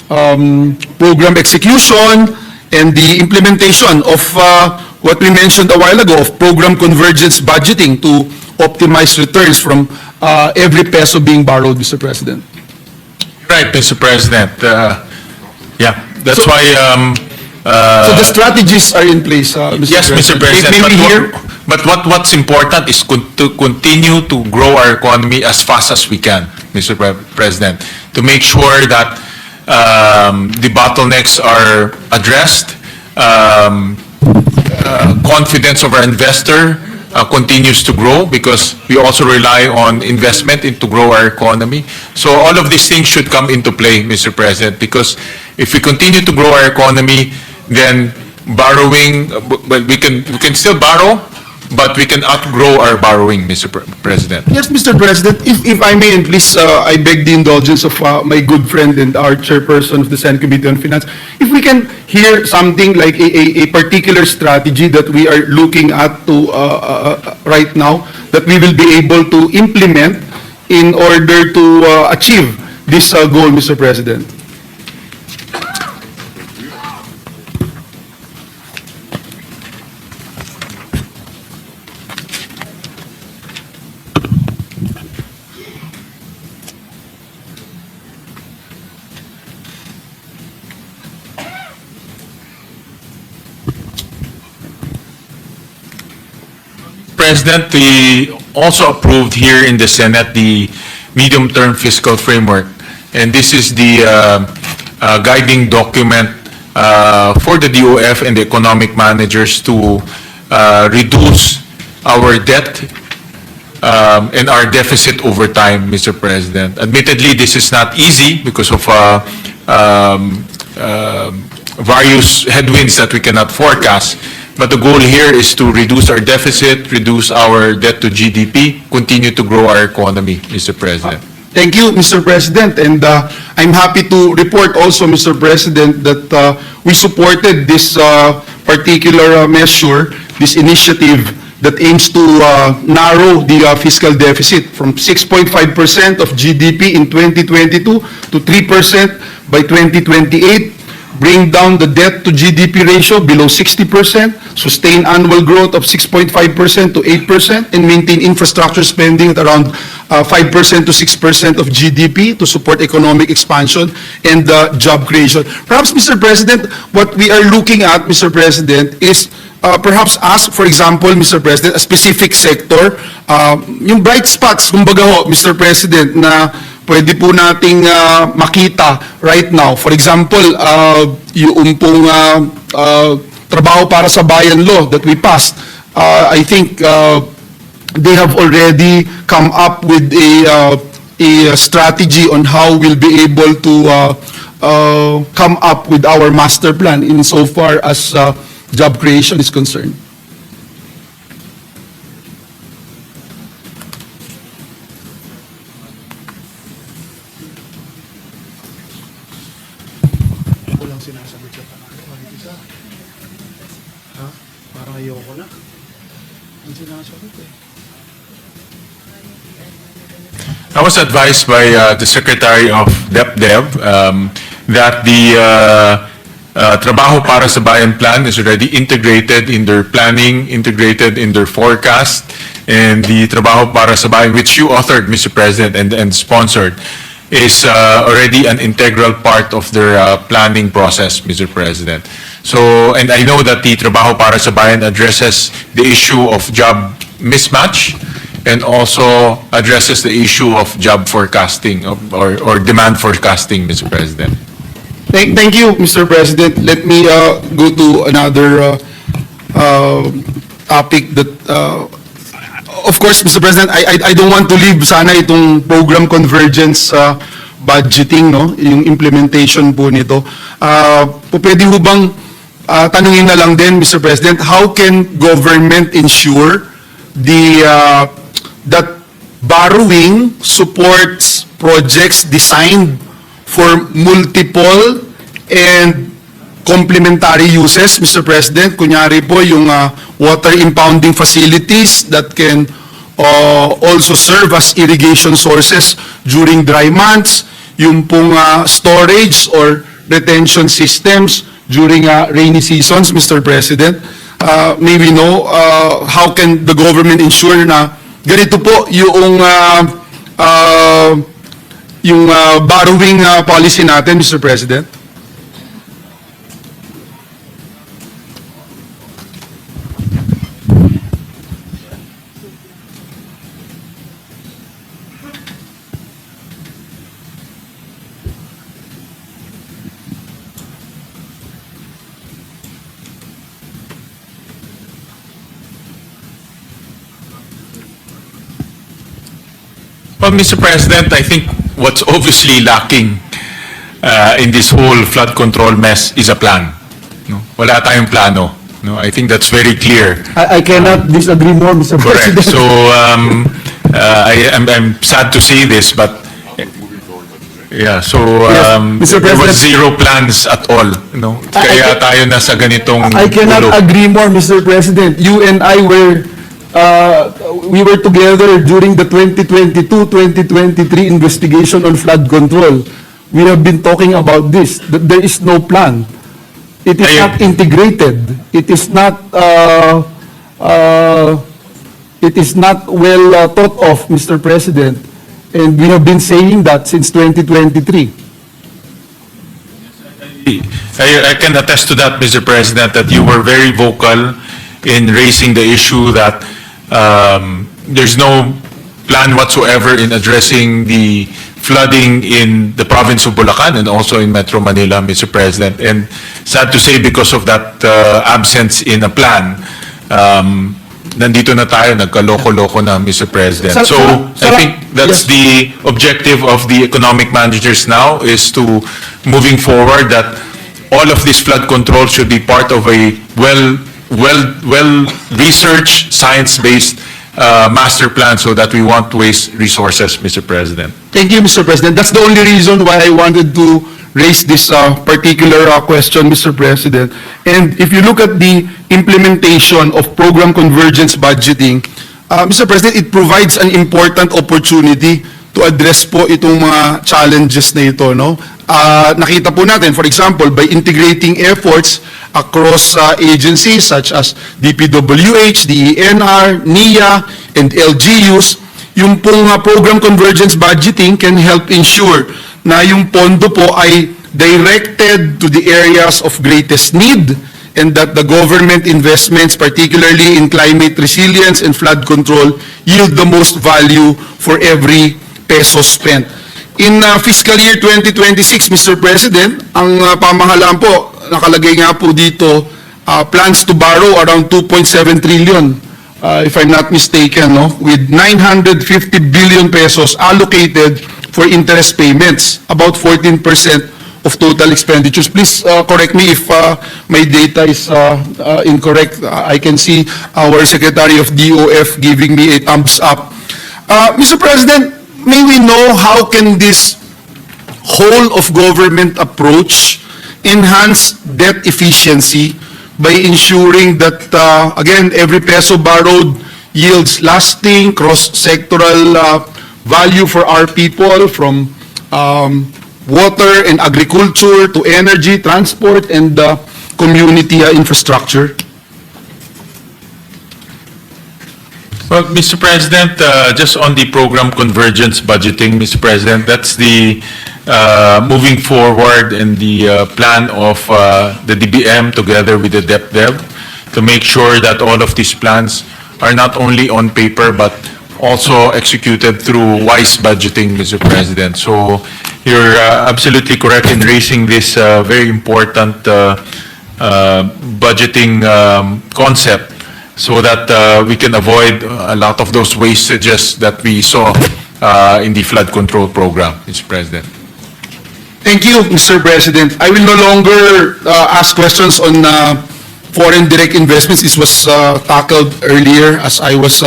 program execution and the implementation of what we mentioned a while ago of program convergence budgeting to optimize returns from every peso being borrowed, Mr. President. Right, Mr. President. Yeah, that's So- why. So the strategies are in place, Mr. Yes, President. Mr. President. Maybe here. But what's important is to continue to grow our economy as fast as we can, Mr. President, to make sure that the bottlenecks are addressed. Confidence of our investor continues to grow because we also rely on investment to grow our economy. So all of these things should come into play, Mr. President, because if we continue to grow our economy, then borrowing, well, we can still borrow, but we can outgrow our borrowing, Mr. President. Yes, Mr. President, if I may, and please, I beg the indulgence of my good friend and our chairperson of the Senate Committee on Finance, if we can hear something like a particular strategy that we are looking at to right now, that we will be able to implement in order to achieve this goal, Mr. President. President, we also approved here in the Senate the medium-term fiscal framework, and this is the guiding document for the DOF and the economic managers to reduce our debt and our deficit over time, Mr. President. Admittedly, this is not easy because of various headwinds that we cannot forecast. But the goal here is to reduce our deficit, reduce our debt to GDP, continue to grow our economy, Mr. President. Thank you, Mr. President, and I'm happy to report also, Mr. President, that we supported this particular measure, this initiative that aims to narrow the fiscal deficit from 6.5% of GDP in 2022 to 3% by 2028, bring down the debt to GDP ratio below 60%, sustain annual growth of 6.5% to 8%, and maintain infrastructure spending at around 5% to 6% of GDP to support economic expansion and job creation. Perhaps, Mr. President, what we are looking at, Mr. President, is perhaps ask, for example, Mr. President, a specific sector, yung bright spots, kumbaga ho, Mr. President, na pwede po nating makita right now. For example, yung pong trabaho para sa bayan law that we passed, I think they have already come up with a strategy on how we'll be able to come up with our master plan insofar as job creation is concerned. I was advised by the Secretary of DepDev that the Trabaho para sa Bayan plan is already integrated in their planning, integrated in their forecast, and the Trabaho para sa Bayan, which you authored, Mr. President, and sponsored, is already an integral part of their planning process, Mr. President. So, and I know that the Trabaho para sa Bayan addresses the issue of job mismatch and also addresses the issue of job forecasting or demand forecasting, Mr. President. Thank you, Mr. President. Let me go to another topic that, of course, Mr. President, I don't want to leave sana itong program convergence budgeting, no? Yung implementation po nito. Pwede ho bang tanungin na lang din, Mr. President, how can government ensure that borrowing supports projects designed for multiple and complementary uses, Mr. President? Kunyari po yung water impounding facilities that can also serve as irrigation sources during dry months, yung pong storage or retention systems during rainy seasons, Mr. President. May we know how can the government ensure na ganito po yung borrowing policy natin, Mr. President? Well, Mr. President, I think what's obviously lacking in this whole flood control mess is a plan. No? Wala tayong plano. No? I think that's very clear. I cannot disagree more, Mr. Correct. President. So I'm sad to see this, but yeah. So Mr. there was President. zero plans at all. No? Kaya tayo nasa ganitong I cannot gulo. agree more, Mr. President. You and I we were together during the 2022-2023 investigation on flood control. We have been talking about this, that there is no plan. It is not integrated. It is not well thought of, Mr. President. And we have been saying that since 2023. I can attest to that, Mr. President, that you were very vocal in raising the issue that there's no plan whatsoever in addressing the flooding in the province of Bulacan and also in Metro Manila, Mr. President. And sad to say, because of that absence in a plan, nandito na tayo, nagkaloko-loko na, Mr. President. So I think that's the objective of the economic managers now, is to, moving forward, that all of this flood control should be part of a well-researched, science-based master plan, so that we won't waste resources, Mr. President. Thank you, Mr. President. That's the only reason why I wanted to raise this particular question, Mr. President. And if you look at the implementation of program convergence budgeting, Mr. President, it provides an important opportunity to address po itong mga challenges na ito, no? Nakita po natin, for example, by integrating efforts across agencies such as DPWH, DENR, NIA, and LGUs, yung pong program convergence budgeting can help ensure na yung pondo po ay directed to the areas of greatest need, and that the government investments, particularly in climate resilience and flood control, yield the most value for every peso spent. In fiscal year 2026, Mr. President, ang pamahalaan po, nakalagay nga po dito, plans to borrow around 2.7 trillion, if I'm not mistaken, no? With 950 billion pesos allocated for interest payments, about 14% of total expenditures. Please correct me if my data is incorrect. I can see our Secretary of DOF giving me a thumbs up. Mr. President, may we know how can this whole of government approach enhance debt efficiency by ensuring that, again, every peso borrowed yields lasting cross-sectoral value for our people, from water and agriculture to energy, transport, and community infrastructure? Well, Mr. President, just on the program convergence budgeting, Mr. President, that's the moving forward in the plan of the DBM together with the DepDev to make sure that all of these plans are not only on paper but also executed through wise budgeting, Mr. President. So you're absolutely correct in raising this very important budgeting concept, so that we can avoid a lot of those wastages that we saw in the flood control program, Mr. President. Thank you, Mr. President. I will no longer ask questions on foreign direct investments. This was tackled earlier as I was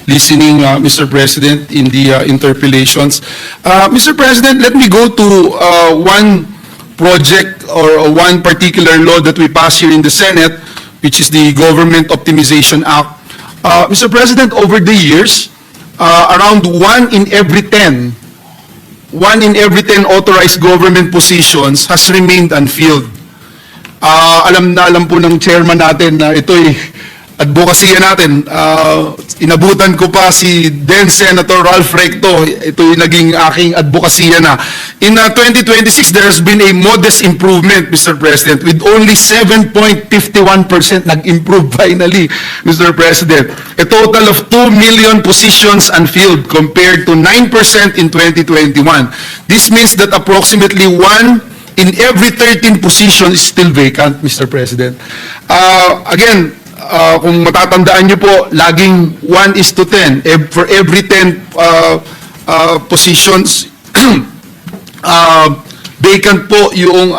listening, Mr. President, in the interpellations. Mr. President, let me go to one project or one particular law that we passed here in the Senate, which is the Government Optimization Act. Mr. President, over the years, around 1 in every 10 1 in every 10 authorized government positions has remained unfilled. Alam na alam po ng chairman natin na ito'y advocacy natin. Inabutan ko pa si then Senator Ralph Recto. Ito'y naging aking advocacy na. In 2026, there has been a modest improvement, Mr. President, with only 7.51% nag-improve finally, Mr. President. A total of 2 million positions unfilled compared to 9% in 2021. This means that approximately 1 in every 13 positions is still vacant, Mr. President. Again, kung matatandaan nyo po, laging 1:10. For every 10 positions, vacant po yung,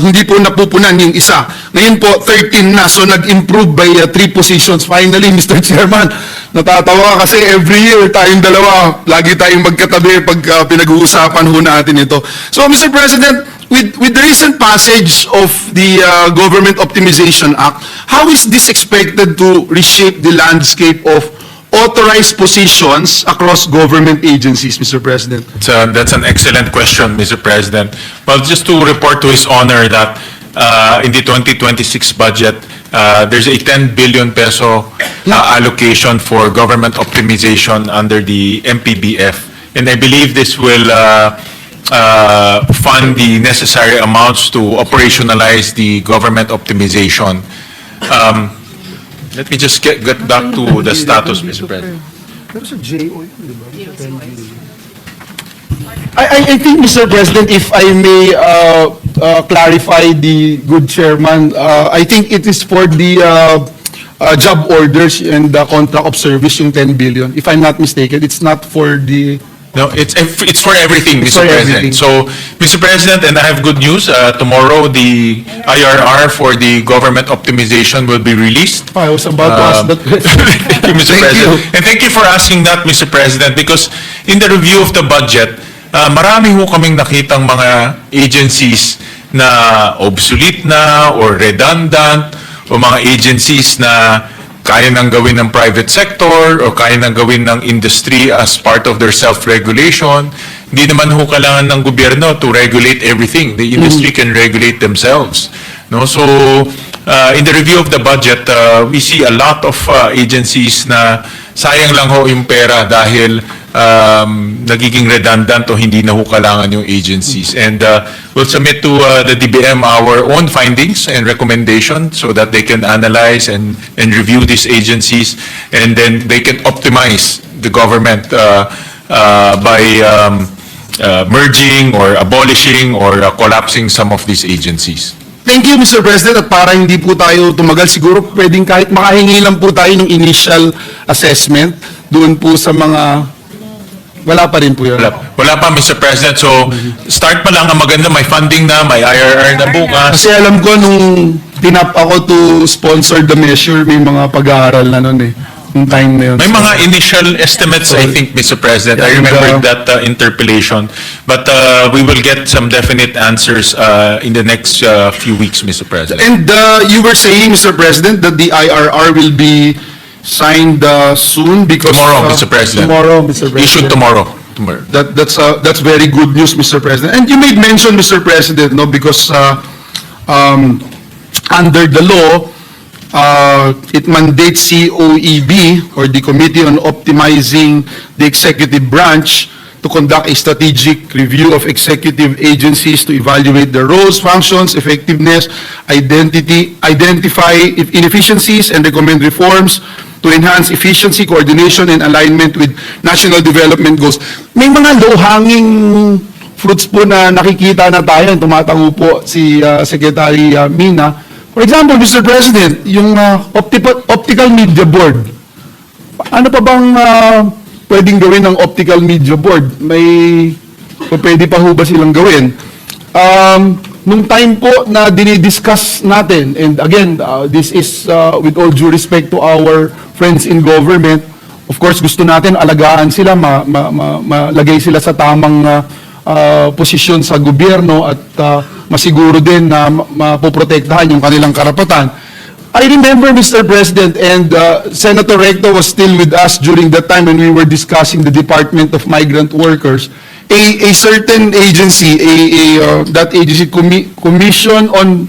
hindi po napupunan yung isa. Ngayon po, 13 na, so nag-improve by 3 positions. Finally, Mr. Chairman, natatawa kasi every year tayong dalawa, lagi tayong magkatabi pag pinag-uusapan ho natin ito. So, Mr. President, with the recent passage of the Government Optimization Act, how is this expected to reshape the landscape of authorized positions across government agencies, Mr. President? That's an excellent question, Mr. President. Well, just to report to His Honor that in the 2026 budget, there's a 10 billion peso allocation for government optimization under the MPBF. And I believe this will fund the necessary amounts to operationalize the government optimization. Let me just get back to the status, Mr. President. I think, Mr. President, if I may clarify the good chairman, I think it is for the job orders and the contract of service, yung 10 billion. If I'm not mistaken, it's not for the... No, it's for everything, Mr. for President. everything. So, Mr. President, and I have good news. Tomorrow, the IRR for the government optimization will be released. I was about to ask that question. Thank you, Mr. Thank President. you. And thank you for asking that, Mr. President, because in the review of the budget, marami ho kaming nakitang mga agencies na obsolete na or redundant o mga agencies na kaya nang gawin ng private sector o kaya nang gawin ng industry as part of their self-regulation. Hindi naman ho kailangan ng gobyerno to regulate everything. The industry can regulate themselves. No? So, in the review of the budget, we see a lot of agencies na sayang lang ho yung pera dahil nagiging redundant o hindi na ho kailangan yung agencies. And we'll submit to the DBM our own findings and recommendations so that they can analyze and review these agencies, and then they can optimize the government by merging or abolishing or collapsing some of these agencies. Thank you, Mr. President. At para hindi po tayo tumagal, siguro pwedeng kahit makahingi lang po tayo ng initial assessment doon po sa mga... Wala pa rin po yun. Wala pa, Mr. President. So, start pa lang ang maganda. May funding na, may IRR na bukas. Kasi alam ko nung tinap ako to sponsor the measure, may mga pag-aaral na nun eh. Yung time na yun. May mga initial estimates, I think, Mr. President. I remember that interpellation. But we will get some definite answers in the next few weeks, Mr. President. And you were saying, Mr. President, that the IRR will be signed soon because... Tomorrow, Mr. President. Tomorrow, Mr. President. Issued tomorrow. That's very good news, Mr. President. And you made mention, Mr. President, no, because under the law, it mandates COEB, or the Committee on Optimizing the Executive Branch, to conduct a strategic review of executive agencies to evaluate their roles, functions, effectiveness, identify inefficiencies, and recommend reforms to enhance efficiency, coordination, and alignment with national development goals. May mga low-hanging fruits po na nakikita na tayo, tumatango po si Secretary Mina. For example, Mr. President, yung optical media board. Ano pa bang pwedeng gawin ng optical media board? Pwede pa ho ba silang gawin? Nung time po na dinidiscuss natin, and again, this is with all due respect to our friends in government, of course, gusto natin alagaan sila, malagay sila sa tamang posisyon sa gobyerno at masiguro din na mapoprotektahan yung kanilang karapatan. I remember, Mr. President, and Senator Recto was still with us during that time when we were discussing the Department of Migrant Workers. a certain agency, that agency, Commission on